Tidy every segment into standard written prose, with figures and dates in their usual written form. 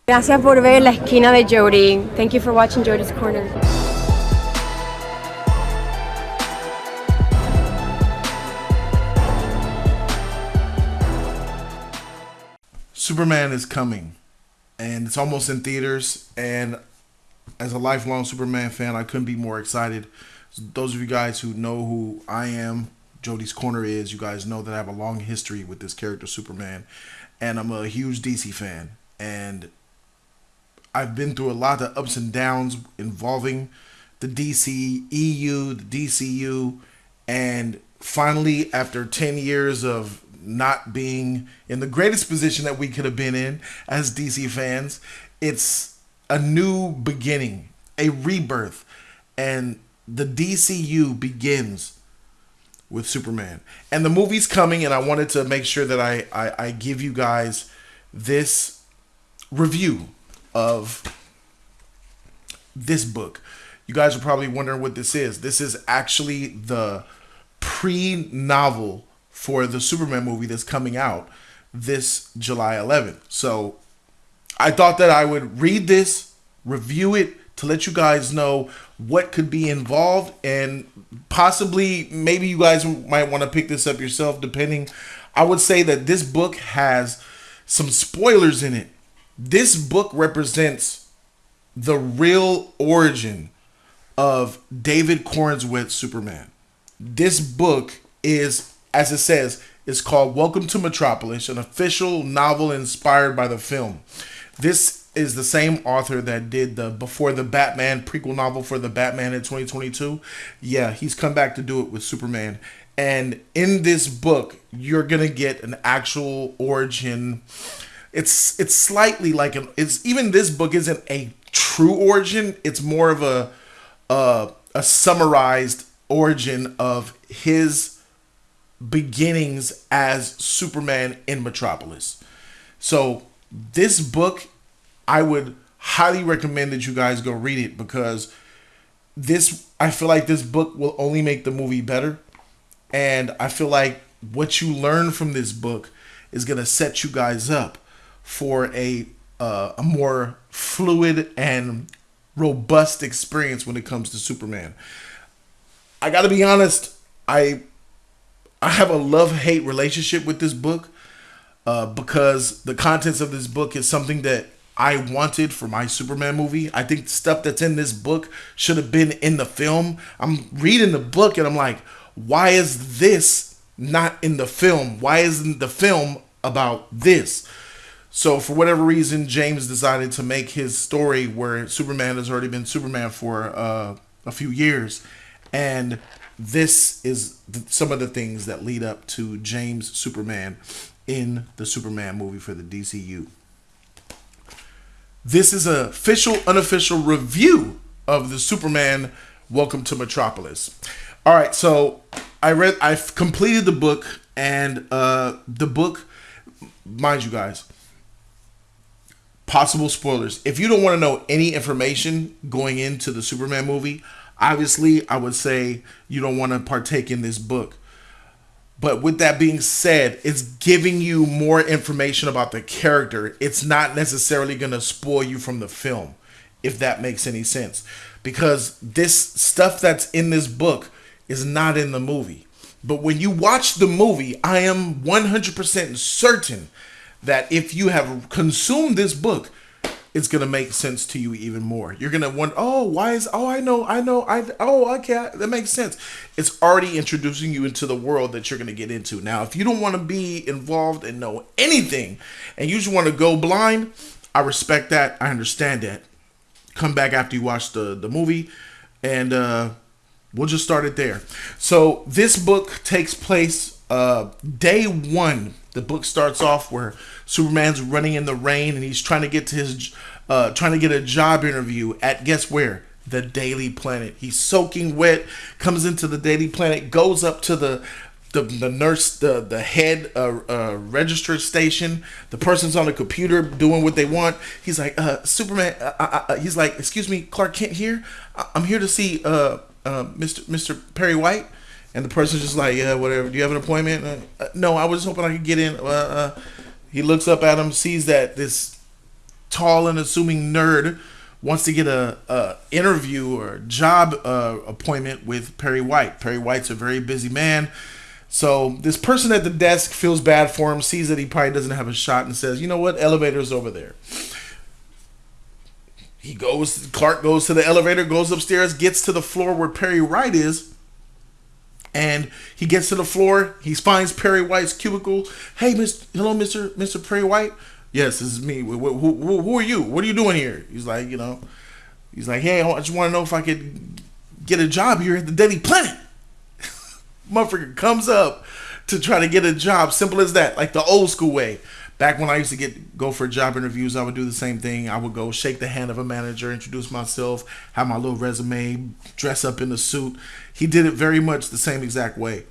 Gracias por ver la esquina de Jody. Thank you for watching Jody's Corner. Superman is coming, and it's almost in theaters. And as a lifelong Superman fan, I couldn't be more excited. Those of you guys who know who I am, Jody's Corner is, you guys know that I have a long history with this character, Superman, and I'm a huge DC fan. And I've been through a lot of ups and downs involving the DC EU, the DCU, and finally, after 10 years of not being in the greatest position that we could have been in as DC fans, it's a new beginning, a rebirth, and the DCU begins with Superman. And the movie's coming, and I wanted to make sure that I give you guys this review of this book. You guys are probably wondering what this is. This is actually the pre-novel for the Superman movie that's coming out this July 11th. So I thought that I would read this, review it, to let you guys know what could be involved, and possibly maybe you guys might want to pick this up yourself, depending. I would say that this book has some spoilers in it. This book represents the real origin of David Cornswell's Superman. This book is, as it says, it's called Welcome to Metropolis, an official novel inspired by the film. This is the same author that did the Before the Batman prequel novel for the Batman in 2022. Yeah, he's come back to do it with Superman. And in this book, you're going to get an actual origin. It's slightly like even this book isn't a true origin. It's more of a summarized origin of his beginnings as Superman in Metropolis. So this book, I would highly recommend that you guys go read it, because I feel like this book will only make the movie better. And I feel like what you learn from this book is going to set you guys up for a more fluid and robust experience when it comes to Superman. I got to be honest, I have a love-hate relationship with this book, because the contents of this book is something that I wanted for my Superman movie. I think the stuff that's in this book should have been in the film. I'm reading the book and I'm like, why is this not in the film? Why isn't the film about this? So for whatever reason, James decided to make his story where Superman has already been Superman for a few years. And this is some of the things that lead up to James Superman in the Superman movie for the DCU. This is an official, unofficial review of the Superman Welcome to Metropolis. All right, so I've completed the book, and the book, mind you guys, possible spoilers. If you don't want to know any information going into the Superman movie, obviously I would say you don't want to partake in this book. But with that being said, it's giving you more information about the character. It's not necessarily going to spoil you from the film, if that makes any sense. Because this stuff that's in this book is not in the movie. But when you watch the movie, I am 100% certain that if you have consumed this book, it's going to make sense to you even more. You're going to wonder, okay, that makes sense. It's already introducing you into the world that you're going to get into. Now, if you don't want to be involved and know anything, and you just want to go blind, I respect that. I understand that. Come back after you watch the movie, and we'll just start it there. So this book takes place day one. The book starts off where Superman's running in the rain, and he's trying to get to his a job interview at, guess where? The Daily Planet. He's soaking wet, comes into the Daily Planet, goes up to the nurse, the head register station. The person's on the computer doing what they want. He's like, Superman. He's like, excuse me, Clark Kent here. I'm here to see Mr. Perry White. And the person's just like, yeah, whatever. Do you have an appointment? No, I was hoping I could get in. He looks up at him, sees that this tall and assuming nerd wants to get a interview or a job appointment with Perry White. Perry White's a very busy man. So this person at the desk feels bad for him, sees that he probably doesn't have a shot, and says, you know what, elevator's over there. Clark goes to the elevator, goes upstairs, gets to the floor where Perry White is, and he gets to the floor. He finds Perry White's cubicle. Hey, hello, Mr. Perry White. Yes, this is me. Who are you? What are you doing here? He's like, hey, I just want to know if I could get a job here at the Daily Planet. Motherfucker comes up to try to get a job. Simple as that, like the old school way. Back when I used to go for job interviews, I would do the same thing. I would go shake the hand of a manager, introduce myself, have my little resume, dress up in a suit. He did it very much the same exact way.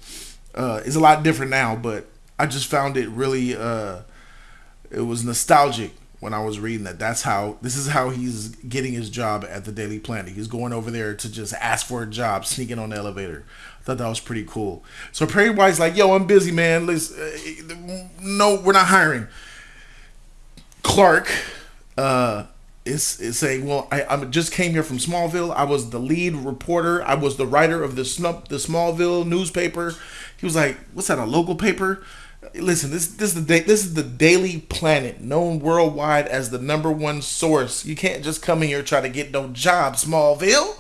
It's a lot different now, but I just found it really, it was nostalgic when I was reading that. This is how he's getting his job at the Daily Planet. He's going over there to just ask for a job, sneaking on the elevator. I thought that was pretty cool. So Perry White's like, yo, I'm busy, man. No, we're not hiring. Clark is saying, well, I just came here from Smallville. I was the lead reporter. I was the writer of the Smallville newspaper. He was like, what's that, a local paper? Listen, this is the Daily Planet, known worldwide as the #1 source. You can't just come in here and try to get no job, Smallville.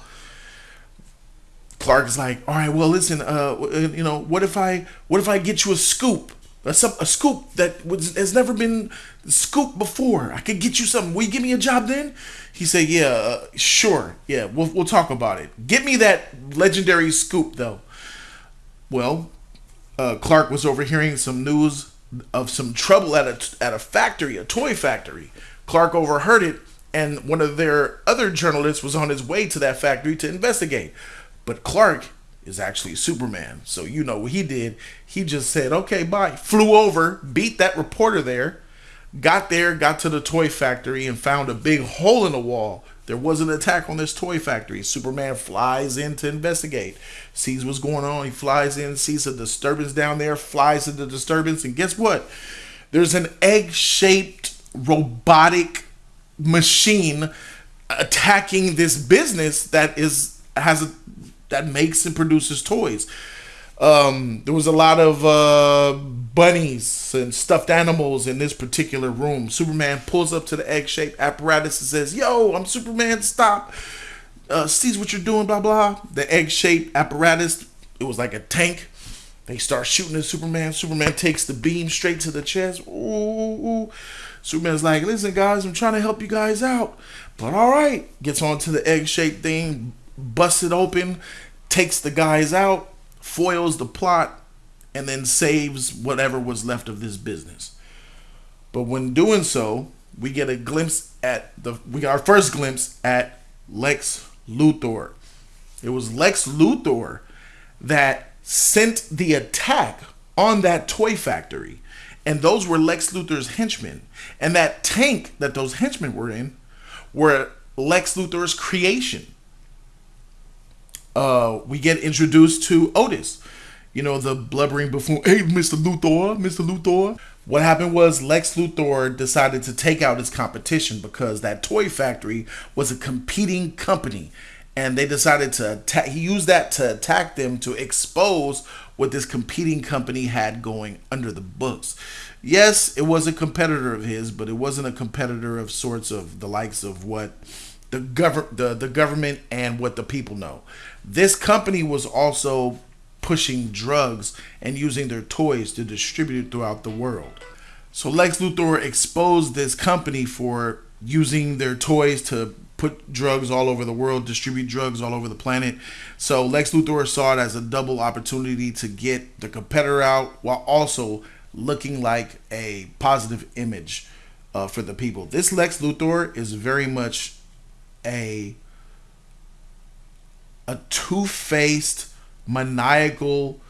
Clark is like, all right, well, listen, what if I get you a scoop? A scoop that has never been scooped before. I could get you something. Will you give me a job then? He said, yeah, sure. Yeah, we'll talk about it. Get me that legendary scoop, though. Well, Clark was overhearing some news of some trouble at a factory, a toy factory. Clark overheard it, and one of their other journalists was on his way to that factory to investigate. But Clark is actually Superman. So you know what he did. He just said, okay, bye. Flew over, beat that reporter there, got to the toy factory and found a big hole in the wall. There was an attack on this toy factory. Superman flies in to investigate, sees what's going on. He flies in, sees a disturbance down there, flies into the disturbance, and guess what? There's an egg-shaped robotic machine attacking this business that makes and produces toys. There was a lot of bunnies and stuffed animals in this particular room. Superman pulls up to the egg-shaped apparatus and says, yo, I'm Superman, stop. Sees what you're doing, blah, blah. The egg-shaped apparatus, it was like a tank. They start shooting at Superman. Superman takes the beam straight to the chest. Ooh. Superman's like, listen, guys, I'm trying to help you guys out. But all right. Gets onto the egg-shaped thing, busts it open, takes the guys out, foils the plot, and then saves whatever was left of this business. But when doing so, we get our first glimpse at Lex Luthor. It was Lex Luthor that sent the attack on that toy factory, and those were Lex Luthor's henchmen. And that tank that those henchmen were in were Lex Luthor's creation. We get introduced to Otis, the blubbering buffoon. Hey, Mr. Luthor. What happened was Lex Luthor decided to take out his competition because that toy factory was a competing company, and they decided to attack. He used that to attack them, to expose what this competing company had going under the books. Yes, it was a competitor of his, but it wasn't a competitor of sorts of the likes of what the government and what the people know. This company was also pushing drugs and using their toys to distribute it throughout the world. So Lex Luthor exposed this company for using their toys to put drugs all over the world, distribute drugs all over the planet. So Lex Luthor saw it as a double opportunity to get the competitor out while also looking like a positive image for the people. This Lex Luthor is very much a two-faced, maniacal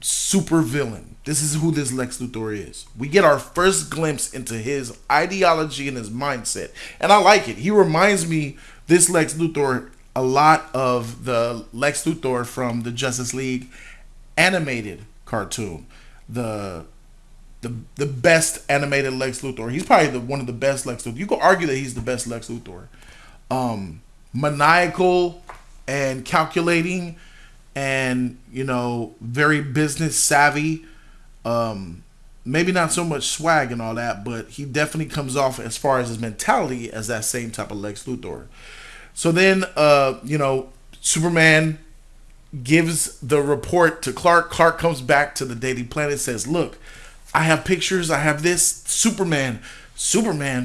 supervillain. This is who this Lex Luthor is. We get our first glimpse into his ideology and his mindset, and I like it. He reminds me, this Lex Luthor, a lot of the Lex Luthor from the Justice League animated cartoon. The the best animated Lex Luthor. He's probably one of the best Lex Luthor. You could argue that he's the best Lex Luthor. Maniacal and calculating, and very business savvy. Maybe not so much swag and all that, but he definitely comes off, as far as his mentality, as that same type of Lex Luthor. So then, Superman gives the report to Clark. Clark comes back to the Daily Planet, says, look, I have pictures, I have this. Superman.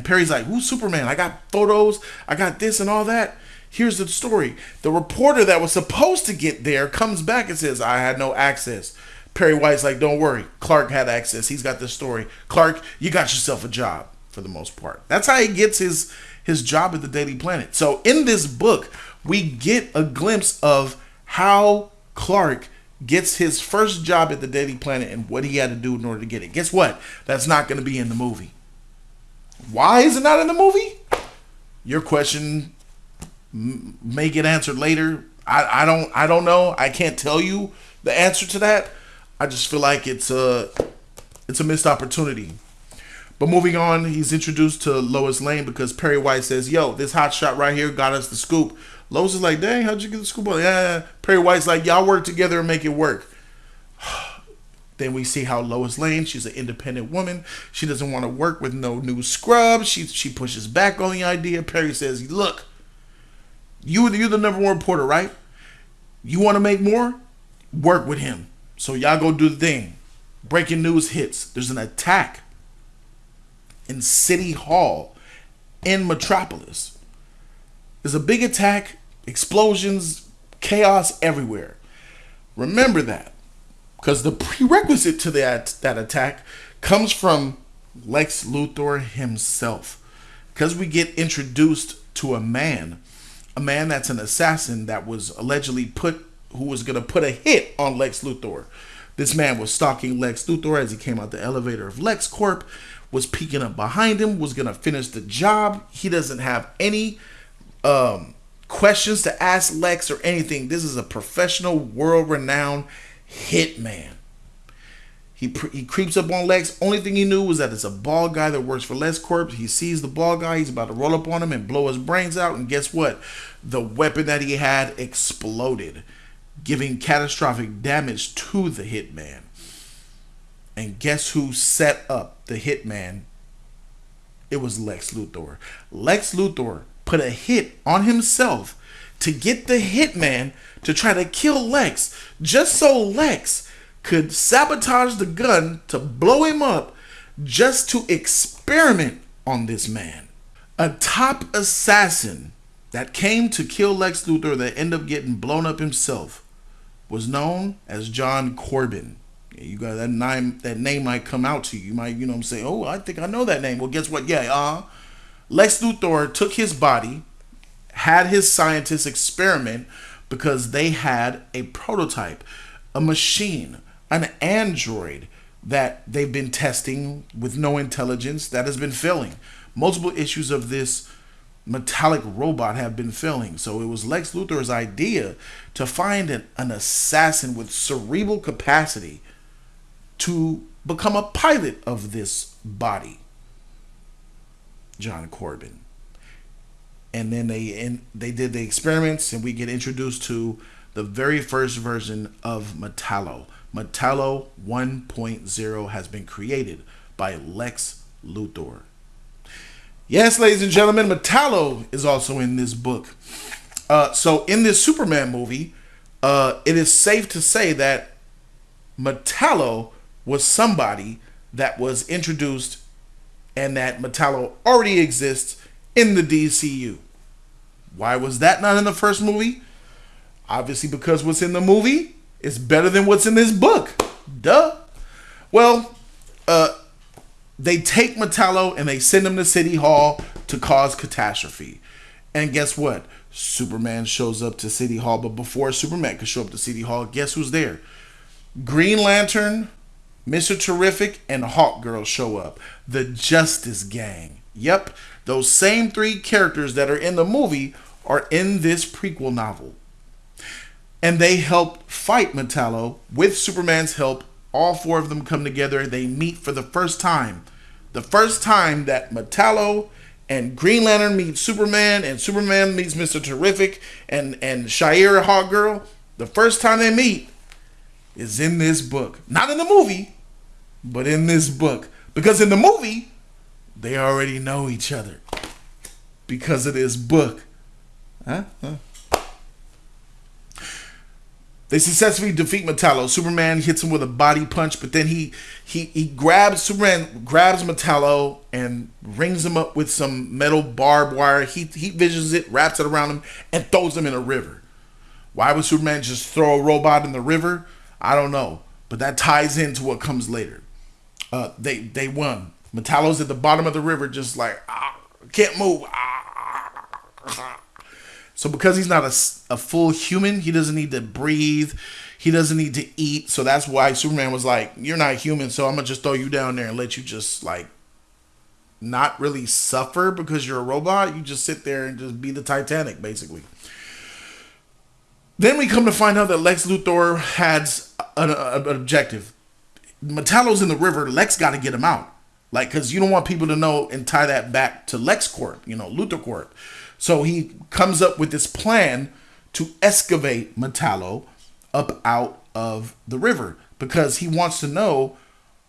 Perry's like, who's Superman? I got photos, I got this and all that. Here's the story. The reporter that was supposed to get there comes back and says, I had no access. Perry White's like, don't worry, Clark had access. He's got the story. Clark, you got yourself a job, for the most part. That's how he gets his job at the Daily Planet. So in this book, we get a glimpse of how Clark gets his first job at the Daily Planet and what he had to do in order to get it. Guess what? That's not going to be in the movie. Why is it not in the movie? Your question may get answered later. I don't know. I can't tell you the answer to that. I just feel like it's a missed opportunity. But moving on, he's introduced to Lois Lane because Perry White says, yo, this hot shot right here got us the scoop. Lois is like, dang, how'd you get the scoop? Yeah. Perry White's like, y'all work together and make it work. Then we see how Lois Lane, she's an independent woman. She doesn't want to work with no new scrubs. She pushes back on the idea. Perry says, look, you're the number one reporter, right? You want to make more? Work with him. So y'all go do the thing. Breaking news hits. There's an attack in City Hall in Metropolis. There's a big attack, explosions, chaos everywhere. Remember that, because the prerequisite to that attack comes from Lex Luthor himself. Because we get introduced to a man that's an assassin that was allegedly who was going to put a hit on Lex Luthor. This man was stalking Lex Luthor as he came out the elevator of LexCorp, was peeking up behind him, was going to finish the job. He doesn't have any questions to ask Lex or anything. This is a professional, world-renowned hitman. He creeps up on Lex. Only thing he knew was that it's a bald guy that works for LexCorp. He sees the bald guy. He's about to roll up on him and blow his brains out. And guess what? The weapon that he had exploded, giving catastrophic damage to the hitman. And guess who set up the hitman? It was Lex Luthor. Lex Luthor put a hit on himself to get the hitman to try to kill Lex, just so Lex could sabotage the gun to blow him up, just to experiment on this man. A top assassin that came to kill Lex Luthor that ended up getting blown up himself was known as John Corbin. You got that name might come out to you. You might, say, oh, I think I know that name. Well, guess what? Yeah, Lex Luthor took his body, had his scientists experiment because they had a prototype, a machine, an android that they've been testing with no intelligence that has been failing. Multiple issues of this metallic robot have been failing. So it was Lex Luthor's idea to find an assassin with cerebral capacity to become a pilot of this body, John Corbin. And then they did the experiments, and we get introduced to the very first version of Metallo. Metallo 1.0 has been created by Lex Luthor. Yes, ladies and gentlemen, Metallo is also in this book. So in this Superman movie, it is safe to say that Metallo was somebody that was introduced, and that Metallo already exists in the DCU. Why was that not in the first movie? Obviously because what's in the movie is better than what's in this book. Duh. Well, they take Metallo and they send him to City Hall to cause catastrophe. And guess what? Superman shows up to City Hall, but before Superman could show up to City Hall, guess who's there? Green Lantern, Mr. Terrific, and Hawkgirl show up. The Justice Gang. Yep, those same three characters that are in the movie are in this prequel novel. And they helped fight Metallo with Superman's help all four of them come together. They meet for the first time. The first time that Metallo and Green Lantern meet Superman, and Superman meets Mr. Terrific and Shire Hawk Girl. The first time they meet is in this book. Not in the movie, but in this book. Because in the movie, they already know each other. Because of this book. They successfully defeat Metallo. Superman hits him with a body punch, but then Superman grabs Metallo and rings him up with some metal barbed wire. He visions it, wraps it around him, and throws him in a river. Why would Superman just throw a robot in the river? I don't know, but that ties into what comes later. They won. Metallo's at the bottom of the river, just like can't move. So because he's not a full human, he doesn't need to breathe. He doesn't need to eat. So that's why Superman was like, you're not human, so I'm going to just throw you down there and let you just like not really suffer because you're a robot. You just sit there and just be the Titanic, basically. Then we come to find out that Lex Luthor has an objective. Metallo's in the river. Lex got to get him out. Like, because you don't want people to know and tie that back to Lex Corp, Luthor Corp. So he comes up with this plan to excavate Metallo up out of the river because he wants to know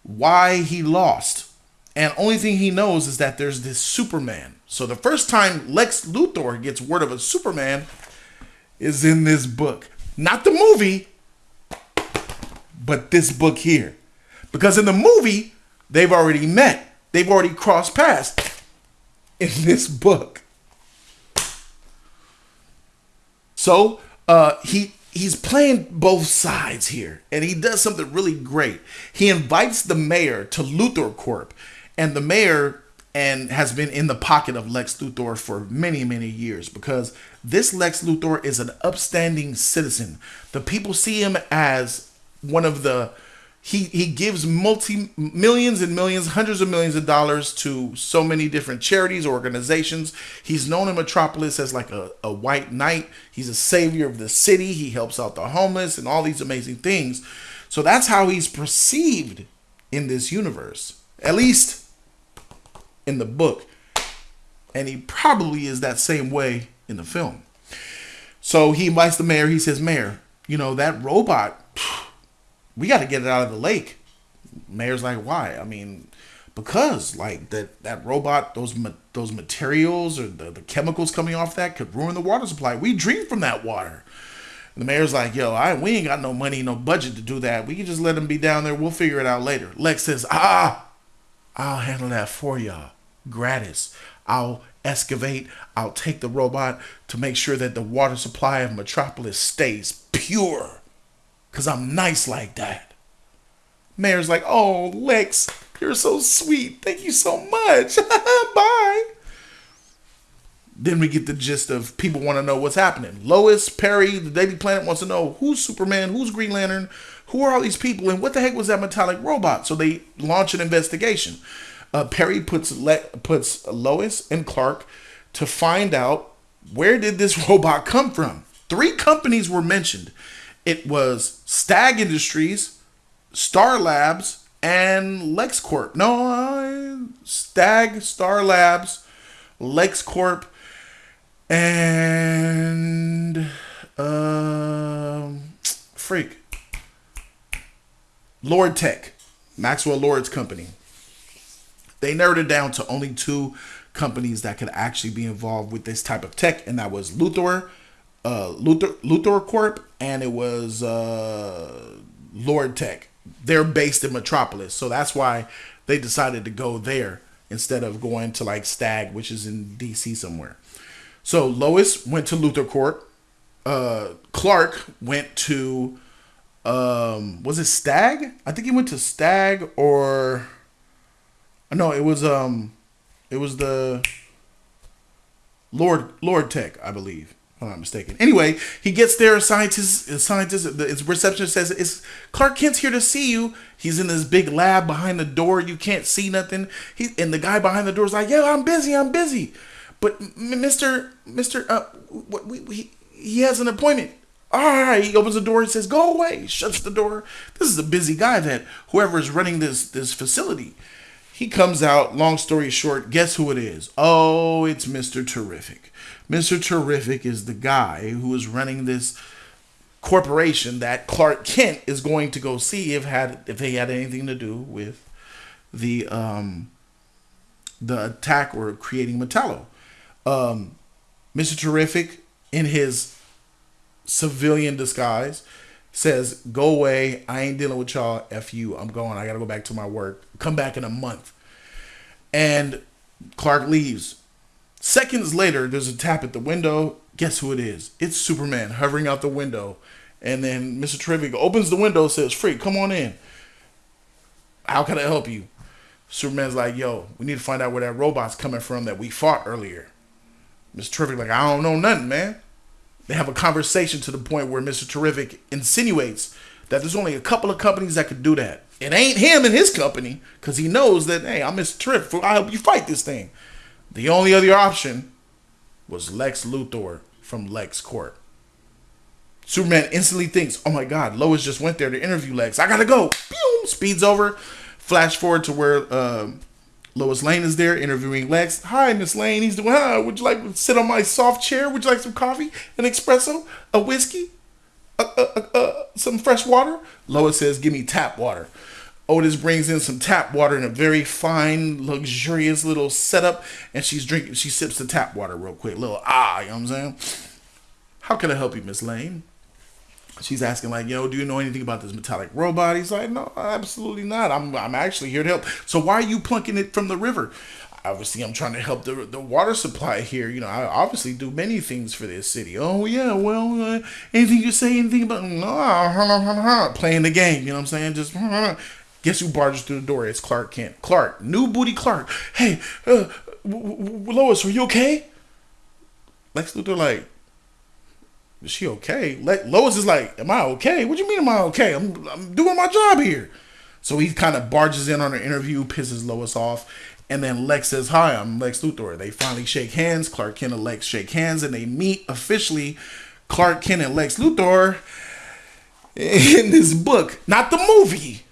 why he lost. And only thing he knows is that there's this Superman. So the first time Lex Luthor gets word of a Superman is in this book. Not the movie, but this book here. Because in the movie, they've already met. They've already crossed paths in this book. So he's playing both sides here, and he does something really great. He invites the mayor to Luthor Corp, and the mayor has been in the pocket of Lex Luthor for many, many years because this Lex Luthor is an upstanding citizen. The people see him as one of the He gives millions and millions, hundreds of millions of dollars to so many different charities, organizations. He's known in Metropolis as like a white knight. He's a savior of the city. He helps out the homeless and all these amazing things. So that's how he's perceived in this universe, at least in the book. And he probably is that same way in the film. So he invites the mayor. He says, Mayor, that robot, we got to get it out of the lake. Mayor's like, why? I mean, because like that robot, those materials or the chemicals coming off that could ruin the water supply. We drink from that water. And the mayor's like, we ain't got no money, no budget to do that. We can just let them be down there. We'll figure it out later. Lex says, I'll handle that for y'all. Gratis. I'll excavate. I'll take the robot to make sure that the water supply of Metropolis stays pure. Because I'm nice like that. Mayor's like, oh, Lex, you're so sweet. Thank you so much. Bye. Then we get the gist of people want to know what's happening. Lois, Perry, the Daily Planet wants to know who's Superman, who's Green Lantern, who are all these people, and what the heck was that metallic robot? So they launch an investigation. Perry puts Lois and Clark to find out where did this robot come from. 3 companies were mentioned. It was Stag Industries, Star Labs, and LexCorp. No, Stag, Star Labs, LexCorp, and Lord Tech, Maxwell Lord's company. They narrowed it down to only 2 companies that could actually be involved with this type of tech, and that was Luthor Corp, and it was Lord Tech. They're based in Metropolis, so that's why they decided to go there instead of going to like Stag, which is in DC somewhere. So Lois went to Luthor Corp. Clark went to was it Stag? I think he went to Stag, or no, it was the Lord Tech, I believe. If I'm not mistaken. Anyway, he gets there. The receptionist says, Clark Kent's here to see you. He's in this big lab behind the door. You can't see nothing. And the guy behind the door is like, yeah, I'm busy. But he has an appointment. All right, he opens the door and says, "Go away." He shuts the door. This is a busy guy that whoever is running this facility. He comes out. Long story short, guess who it is? Oh, it's Mr. Terrific. Mr. Terrific is the guy who is running this corporation that Clark Kent is going to go see if they had anything to do with the attack or creating Metallo. Mr. Terrific, in his civilian disguise, says, "Go away. I ain't dealing with y'all. F you. I'm going. I got to go back to my work. Come back in a month." And Clark leaves. Seconds later, there's a tap at the window. Guess who it is? It's Superman hovering out the window. And then Mr. Terrific opens the window, says, "Freak, come on in. How can I help you?" Superman's like, "Yo, we need to find out where that robot's coming from that we fought earlier." Mr. Terrific like, "I don't know nothing, man." They have a conversation to the point where Mr. Terrific insinuates that there's only a couple of companies that could do that. It ain't him and his company, because he knows that, hey, I'm Mr. Terrific. I'll help you fight this thing. The only other option was Lex Luthor from Lex Corp. Superman instantly thinks, "Oh my God, Lois just went there to interview Lex. I gotta go." Pew! Speeds over. Flash forward to where Lois Lane is there interviewing Lex. "Hi, Miss Lane." He's doing, "Hi, would you like to sit on my soft chair? Would you like some coffee, an espresso, a whiskey, some fresh water?" Lois says, "Give me tap water." Otis brings in some tap water in a very fine, luxurious little setup, and she sips the tap water real quick. You know what I'm saying? "How can I help you, Miss Lane?" She's asking like, "Yo, do you know anything about this metallic robot?" He's like, "No, absolutely not. I'm actually here to help." "So why are you plunking it from the river?" "Obviously, I'm trying to help the water supply here. You know, I obviously do many things for this city." "Oh yeah, well, anything you say, anything about no, playing the game. You know what I'm saying? Just guess who barges through the door? It's Clark Kent. Clark, new booty Clark. "Hey, Lois, are you okay?" Lex Luthor like, "Is she okay?" Lois is like, "Am I okay? What do you mean, am I okay? I'm doing my job here." So he kind of barges in on an interview, pisses Lois off. And then Lex says, "Hi, I'm Lex Luthor." They finally shake hands. Clark Kent and Lex shake hands, and they meet officially. Clark Kent and Lex Luthor in this book. Not the movie,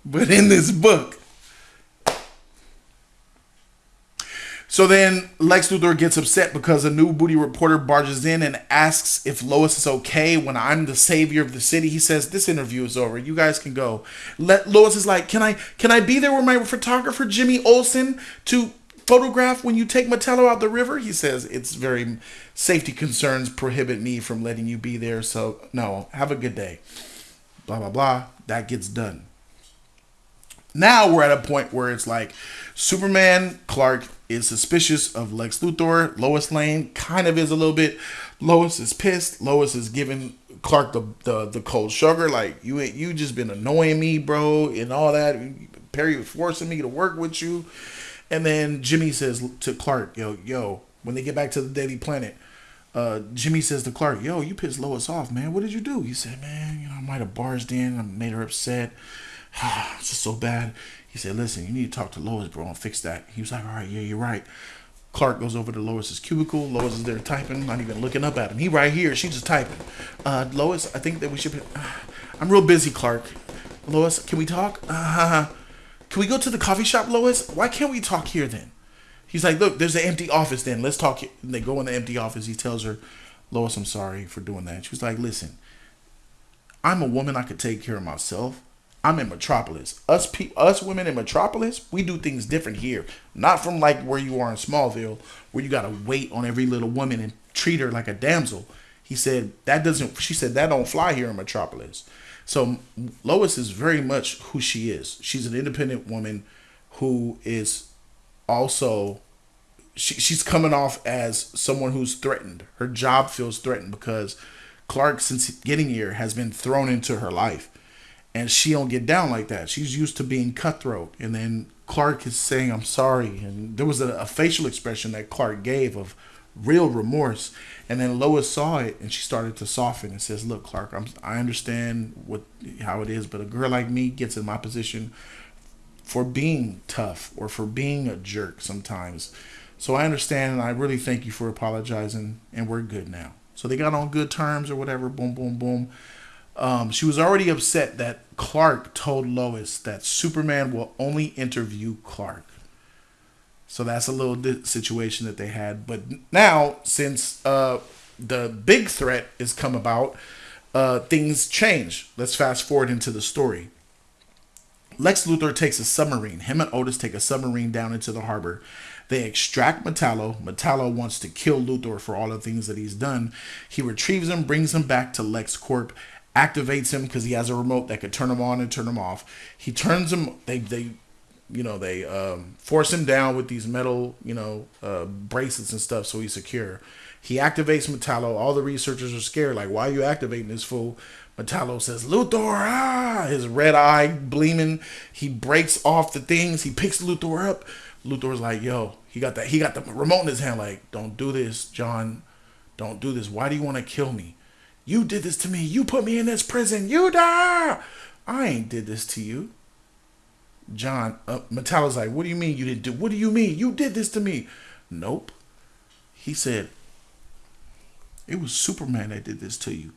but in this book. So then Lex Luthor gets upset because a new booty reporter barges in and asks if Lois is okay when I'm the savior of the city. He says, "This interview is over. You guys can go." Lois is like, Can I be there with my photographer Jimmy Olsen to photograph when you take Metallo out the river?" He says, "It's very safety concerns prohibit me from letting you be there. So no, have a good day." Blah, blah, blah. That gets done. Now we're at a point where it's like Superman, Clark is suspicious of Lex Luthor. Lois Lane kind of is a little bit. Lois is pissed. Lois is giving Clark the cold shoulder, like, you just been annoying me, bro, and all that. Perry was forcing me to work with you. And then Jimmy says to Clark, yo, when they get back to the Daily Planet, Jimmy says to Clark, "Yo, you pissed Lois off, man. What did you do?" He said, "Man, I might have barged in. I made her upset. It's just so bad." He said, "Listen, you need to talk to Lois, bro, and fix that." He was like, "All right, yeah, you're right." Clark goes over to Lois's cubicle. Lois is there typing, not even looking up at him. He right here. She's just typing. "Lois, I think that we should. I'm real busy, Clark. Lois, can we talk? Can we go to the coffee shop, Lois? Why can't we talk here then?" He's like, "Look, there's an empty office then. Let's talk here." And they go in the empty office. He tells her, "Lois, I'm sorry for doing that." She was like, "Listen, I'm a woman. I could take care of myself. I'm in Metropolis. Us women in Metropolis, we do things different here. Not from like where you are in Smallville, where you gotta wait on every little woman and treat her like a damsel." He said she said that don't fly here in Metropolis. So Lois is very much who she is. She's an independent woman who is also, she's coming off as someone who's threatened. Her job feels threatened because Clark, since getting here, has been thrown into her life. And she don't get down like that. She's used to being cutthroat. And then Clark is saying, "I'm sorry." And there was a facial expression that Clark gave of real remorse. And then Lois saw it and she started to soften and says, "Look, Clark, I understand how it is, but a girl like me gets in my position for being tough or for being a jerk sometimes. So I understand, and I really thank you for apologizing, and we're good now." So they got on good terms or whatever. Boom, boom, boom. She was already upset that Clark told Lois that Superman will only interview Clark. So that's a little situation that they had. But now, since the big threat has come about, things change. Let's fast forward into the story. Lex Luthor takes a submarine. Him and Otis take a submarine down into the harbor. They extract Metallo. Metallo wants to kill Luthor for all the things that he's done. He retrieves him, brings him back to Lex Corp, activates him because he has a remote that could turn him on and turn him off. He turns him. They force him down with these metal, bracelets and stuff so he's secure. He activates Metallo. All the researchers are scared. Like, why are you activating this fool? Metallo says, Luthor, ah! His red eye gleaming. He breaks off the things. He picks Luthor up. Luthor's like, yo, he got the remote in his hand. Like, don't do this, John. Don't do this. Why do you want to kill me? You did this to me. You put me in this prison. You die. I ain't did this to you. John, Metallo's like, what do you mean you didn't do? What do you mean? You did this to me. Nope. He said, it was Superman that did this to you.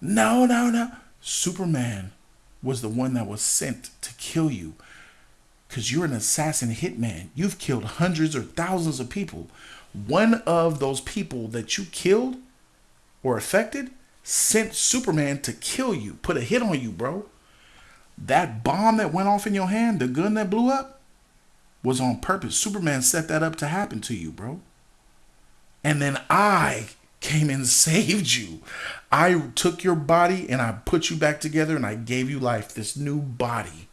No. Superman was the one that was sent to kill you. Because you're an assassin hitman. You've killed hundreds or thousands of people. One of those people that you killed or affected sent Superman to kill you. Put a hit on you, bro. That bomb that went off in your hand, the gun that blew up, was on purpose. Superman set that up to happen to you, bro. And then I came and saved you. I took your body and I put you back together and I gave you life, this new body.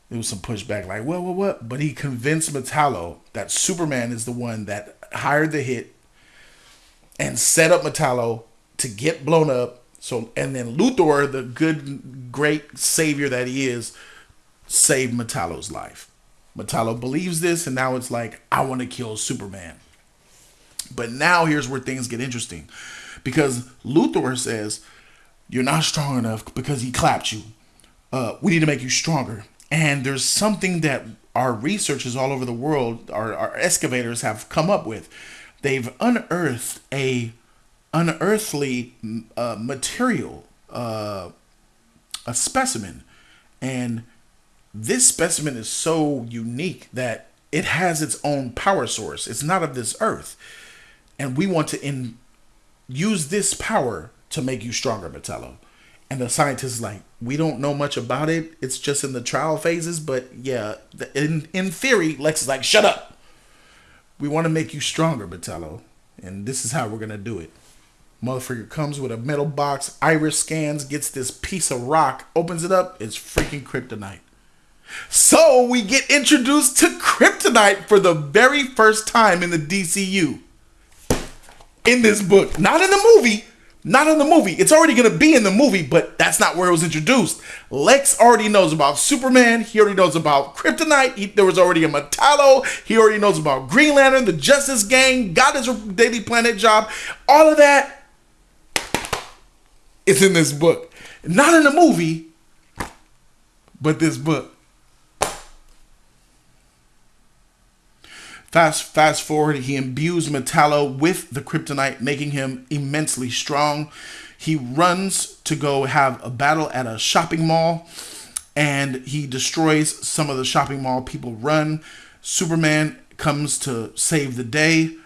There was some pushback like, what? But he convinced Metallo that Superman is the one that hired the hit and set up Metallo to get blown up. So, and then Luthor, the good, great savior that he is, saved Metallo's life. Metallo believes this, and now it's like, I want to kill Superman. But now here's where things get interesting. Because Luthor says, you're not strong enough because he clapped you. We need to make you stronger. And there's something that our researchers all over the world, our excavators have come up with. They've unearthed a unearthly material, a specimen. And this specimen is so unique that it has its own power source. It's not of this earth. And we want to use this power to make you stronger, Metallo. And the scientist is like, we don't know much about it. It's just in the trial phases. But yeah, in theory, Lex is like, shut up. We want to make you stronger, Metallo. And this is how we're going to do it. Motherfucker comes with a metal box, iris scans, gets this piece of rock, opens it up. It's freaking kryptonite. So we get introduced to kryptonite for the very first time in the DCU. In this book. Not in the movie. Not in the movie. It's already going to be in the movie, but that's not where it was introduced. Lex already knows about Superman. He already knows about kryptonite. There was already a Metallo. He already knows about Green Lantern, the Justice Gang, got his Daily Planet job. All of that is in this book. Not in the movie, but this book. Fast forward, he imbues Metallo with the kryptonite, making him immensely strong. He runs to go have a battle at a shopping mall, and he destroys some of the shopping mall people run. Superman comes to save the day,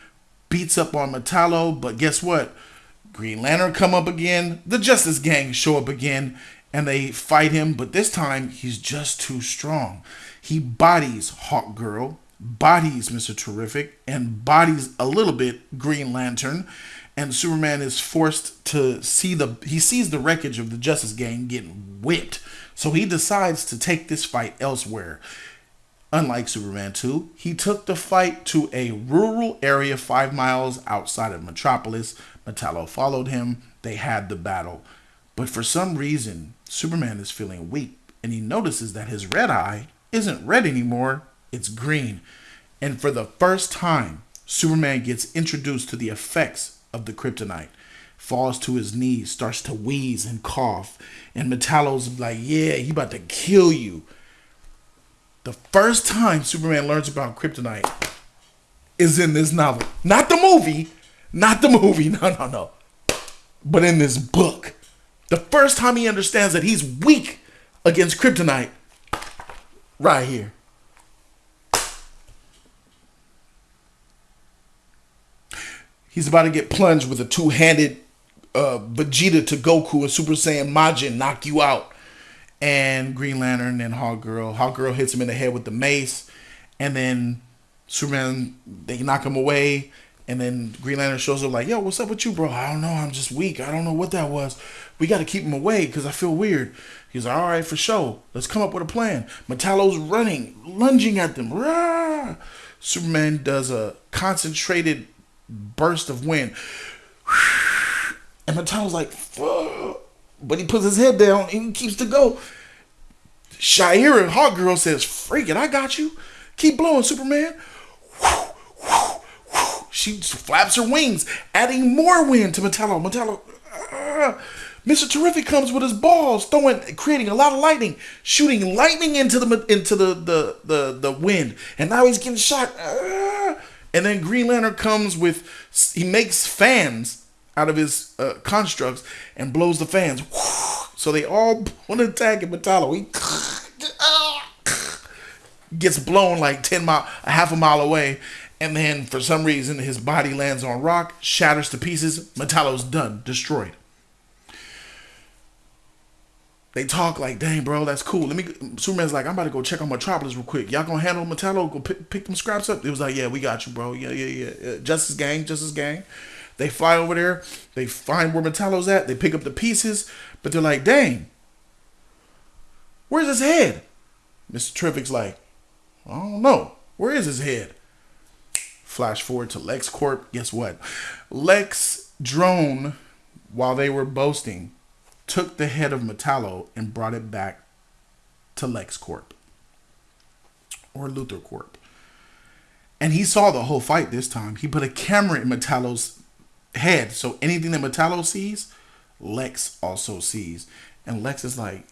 beats up on Metallo, but guess what? Green Lantern come up again, the Justice Gang show up again, and they fight him, but this time he's just too strong. He bodies Hawkgirl, bodies Mr. Terrific, and bodies a little bit Green Lantern, and Superman is forced to see he sees the wreckage of the Justice Gang getting whipped, so he decides to take this fight elsewhere. Unlike Superman 2, he took the fight to a rural area 5 miles outside of Metropolis. Metallo followed him. They had the battle, but for some reason Superman is feeling weak, and he notices that his red eye isn't red anymore. It's green. And for the first time, Superman gets introduced to the effects of the kryptonite. Falls to his knees, starts to wheeze and cough. And Metallo's like, yeah, he about to kill you. The first time Superman learns about kryptonite is in this novel. Not the movie, Not the movie. No. But in this book, the first time he understands that he's weak against kryptonite, right here. He's about to get plunged with a two-handed Vegeta to Goku and Super Saiyan Majin, knock you out. And Green Lantern and Hawkgirl. Hawkgirl hits him in the head with the mace. And then Superman, they knock him away. And then Green Lantern shows up like, yo, what's up with you, bro? I don't know. I'm just weak. I don't know what that was. We got to keep him away because I feel weird. He's like, all right, for sure. Let's come up with a plan. Metallo's running, lunging at them. Rah! Superman does a concentrated burst of wind. And Metallo's like, fuck. But he puts his head down and he keeps to go. Shahira and Hawkgirl says, freak it, I got you. Keep blowing, Superman. She flaps her wings, adding more wind to Metallo. Mr. Terrific comes with his balls, creating a lot of lightning, shooting lightning into the wind. And now he's getting shot. And then Green Lantern comes with, he makes fans out of his constructs and blows the fans. So they all want to attack at Metallo. He gets blown like a half a mile away. And then for some reason his body lands on rock, shatters to pieces. Metallo's done, destroyed. They talk like, dang, bro, that's cool. Superman's like, I'm about to go check on Metropolis real quick. Y'all gonna handle Metallo? Go pick them scraps up? It was like, yeah, we got you, bro. Yeah. Justice Gang. They fly over there. They find where Metallo's at. They pick up the pieces. But they're like, dang, where's his head? Mr. Terrific's like, I don't know. Where is his head? Flash forward to Lex Corp. Guess what? Lex drone, while they were boasting, took the head of Metallo and brought it back to Lex Corp. Or Luthor Corp. And he saw the whole fight this time. He put a camera in Metallo's head. So anything that Metallo sees, Lex also sees. And Lex is like,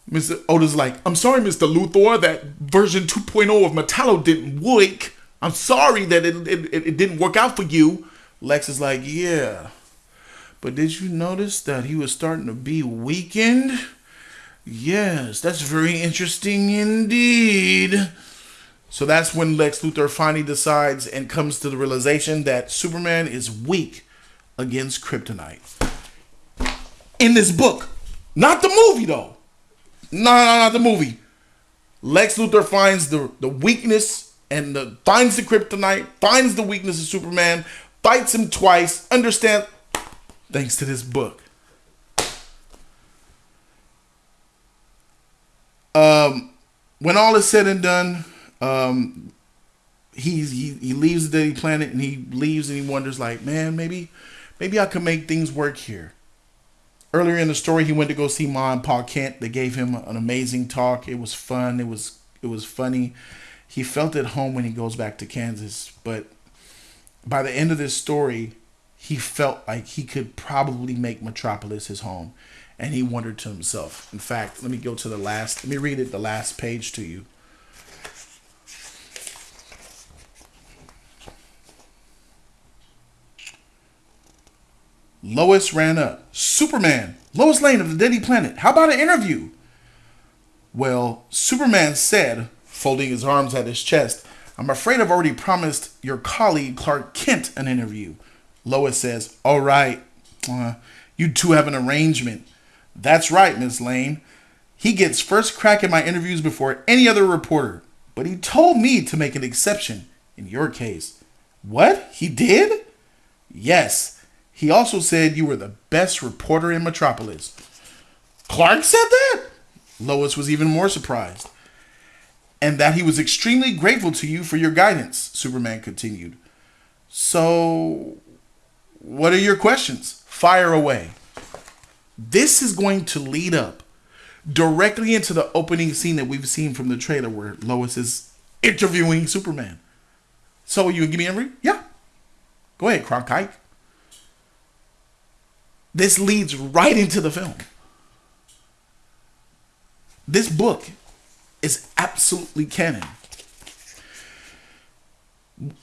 Mr. Oda's like, I'm sorry, Mr. Luthor, that version 2.0 of Metallo didn't work. I'm sorry that it didn't work out for you. Lex is like, yeah. But did you notice that he was starting to be weakened? Yes, that's very interesting indeed. So that's when Lex Luthor finally decides and comes to the realization that Superman is weak against kryptonite. In this book. Not the movie, though. No, not the movie. Lex Luthor finds the weakness and finds the kryptonite, finds the weakness of Superman, fights him twice, understands, thanks to this book. When all is said and done, he leaves the Daily Planet and he leaves and he wonders like, man, maybe I could make things work here. Earlier in the story, he went to go see Ma and Pa Kent. They gave him an amazing talk. It was fun. It was funny. He felt at home when he goes back to Kansas. But by the end of this story, he felt like he could probably make Metropolis his home. And he wondered to himself. In fact, let me read the last page to you. Lois ran up. Superman, Lois Lane of the Daily Planet. How about an interview? Well, Superman said, folding his arms at his chest, I'm afraid I've already promised your colleague Clark Kent an interview. Lois says, all right. You two have an arrangement. That's right, Miss Lane. He gets first crack at my interviews before any other reporter. But he told me to make an exception in your case. What? He did? Yes. He also said you were the best reporter in Metropolis. Clark said that? Lois was even more surprised. And that he was extremely grateful to you for your guidance, Superman continued. So, what are your questions? Fire away. This is going to lead up directly into the opening scene that we've seen from the trailer where Lois is interviewing Superman. So, you give me a read? Yeah. Go ahead, Cronkite. This leads right into the film. This book is absolutely canon.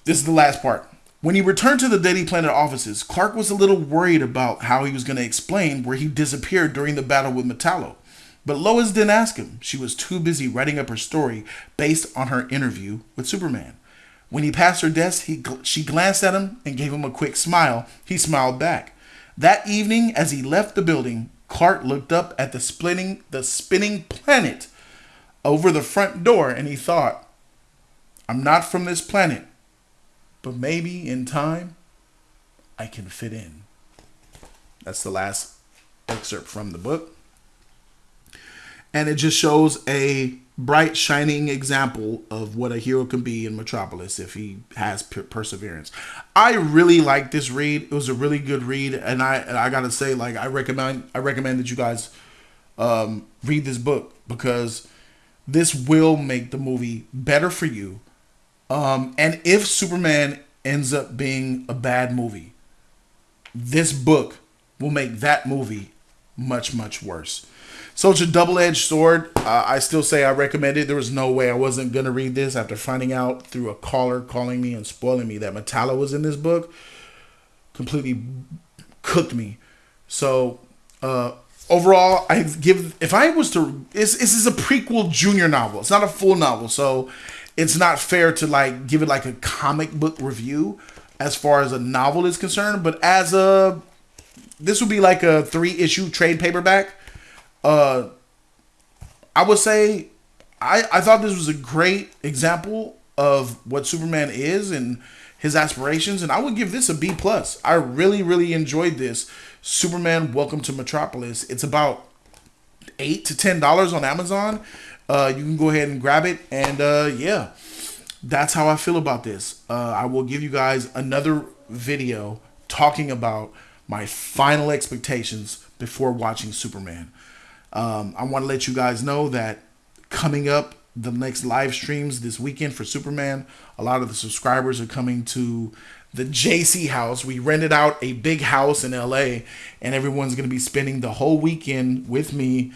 This is the last part. When he returned to the Daily Planet offices, Clark was a little worried about how he was going to explain where he disappeared during the battle with Metallo. But Lois didn't ask him. She was too busy writing up her story based on her interview with Superman. When he passed her desk, she glanced at him and gave him a quick smile. He smiled back. That evening, as he left the building, Clark looked up at the spinning planet over the front door, and he thought, I'm not from this planet, but maybe in time, I can fit in. That's the last excerpt from the book. And it just shows a bright, shining example of what a hero can be in Metropolis if he has perseverance. I really like this read. It was a really good read, and I gotta say, like, I recommend that you guys read this book, because this will make the movie better for you. And if Superman ends up being a bad movie, this book will make that movie much, much worse. So it's a double-edged sword. I still say I recommend it. There was no way I wasn't going to read this after finding out through a caller calling me and spoiling me that Metallo was in this book. Completely cooked me. So overall, if I was to, this is a prequel junior novel. It's not a full novel, so it's not fair to like give it like a comic book review as far as a novel is concerned. But this would be like a 3-issue trade paperback. I would say I thought this was a great example of what Superman is and his aspirations, and I would give this a B+. I really, really enjoyed this. Superman Welcome to Metropolis. It's about $8 to $10 on Amazon. You can go ahead and grab it, and yeah, that's how I feel about this. I will give you guys another video talking about my final expectations before watching Superman. I want to let you guys know that coming up, the next live streams this weekend for Superman, a lot of the subscribers are coming to the JC house. We rented out a big house in LA, and everyone's going to be spending the whole weekend with me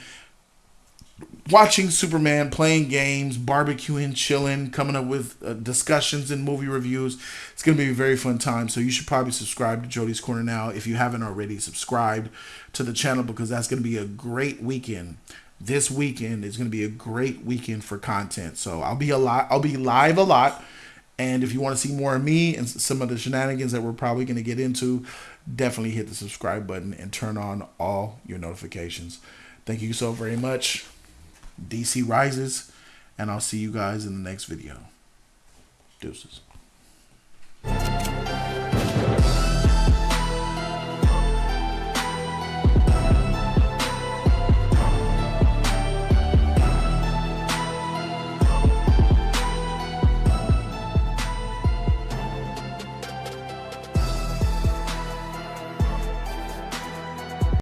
watching Superman, playing games, barbecuing, chilling, coming up with discussions and movie reviews. It's going to be a very fun time. So you should probably subscribe to Jody's Corner now if you haven't already subscribed to the channel, because that's going to be a great weekend. This weekend is going to be a great weekend for content. So I'll be live a lot. And if you want to see more of me and some of the shenanigans that we're probably going to get into, definitely hit the subscribe button and turn on all your notifications. Thank you so very much. DC rises, and I'll see you guys in the next video. Deuces.